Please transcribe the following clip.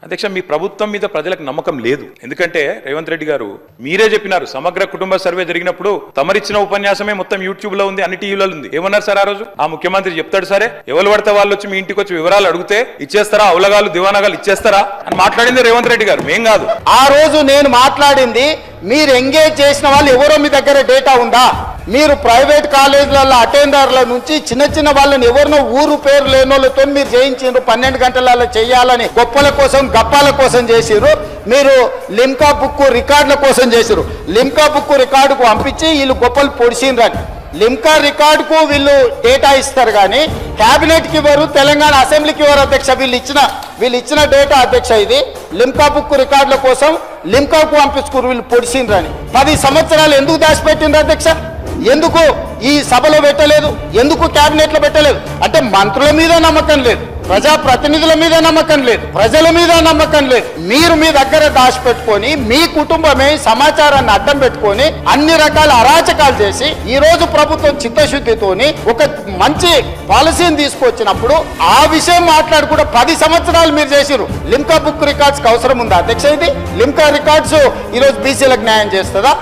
అధ్యక్ష, మీ ప్రభుత్వం మీద ప్రజలకు నమ్మకం లేదు. ఎందుకంటే రేవంత్ రెడ్డి గారు మీరే చెప్పినారు, సమగ్ర కుటుంబ సర్వే జరిగినప్పుడు తమరిచ్చిన ఉపన్యాసమే మొత్తం యూట్యూబ్ లో ఉంది, అన్ని టీవీలలో ఉంది. ఏమన్నారు సార్ ఆ రోజు? ఆ ముఖ్యమంత్రి చెప్తాడు, సరే ఎవరు పడితే వాళ్ళు వచ్చి మీ ఇంటికి వచ్చి వివరాలు అడిగితే ఇచ్చేస్తారా, అవలగాలు దివానగాలు ఇచ్చేస్తారా అని మాట్లాడింది రేవంత్ రెడ్డి గారు, మేం కాదు. ఆ రోజు నేను మాట్లాడింది, మీరు ఎంగేజ్ చేసిన వాళ్ళు ఎవరో మీ దగ్గర డేటా ఉందా? మీరు ప్రైవేట్ కాలేజీలలో అటెండర్ల నుంచి చిన్న చిన్న వాళ్ళని ఎవరినో ఊరు పేరు లేని వాళ్ళతో మీరు చేయించారు. 12 గంటలలో చేయాలని గొప్పల కోసం గప్పాల కోసం చేసిరు. మీరు లిమ్కా బుక్ రికార్డుల కోసం చేసిరు. లిమ్కా బుక్ రికార్డుకు పంపించి వీళ్ళు గొప్పలు పొడిచిండ్రని. లిమ్కా రికార్డుకు వీళ్ళు డేటా ఇస్తారు కానీ క్యాబినెట్కి ఇవ్వరు, తెలంగాణ అసెంబ్లీకి ఇవ్వరు అధ్యక్ష. వీళ్ళు ఇచ్చిన డేటా అధ్యక్ష, ఇది లిమ్కా బుక్ రికార్డుల కోసం లిమ్కాకు పంపించుకురు వీళ్ళు పొడిచిండ్రని. 10 సంవత్సరాలు ఎందుకు దాచిపెట్టిండ్రు అధ్యక్ష? ఎందుకు ఈ సభలో పెట్టలేదు? ఎందుకు క్యాబినెట్ లో పెట్టలేదు? అంటే మంత్రుల మీద నమ్మకం లేదు, ప్రజాప్రతినిధుల మీద నమ్మకం లేదు, ప్రజల మీద నమ్మకం లేదు. మీరు మీ దగ్గర దాచిపెట్టుకొని మీ కుటుంబమే సమాచారాన్ని అడ్డం పెట్టుకొని అన్ని రకాల అరాచకాలు చేసి ఈ రోజు ప్రభుత్వం చిత్తశుద్ధితోని ఒక మంచి పాలసీని తీసుకొచ్చినప్పుడు ఆ విషయం మాట్లాడుకుంటూ 10 సంవత్సరాలు మీరు చేసిరు. లిమ్కా బుక్ రికార్డ్స్ అవసరం ఉందా అధ్యక్ష? ఇది లిమ్కా రికార్డ్స్ ఈరోజు బీసీలకు న్యాయం చేస్తుందా?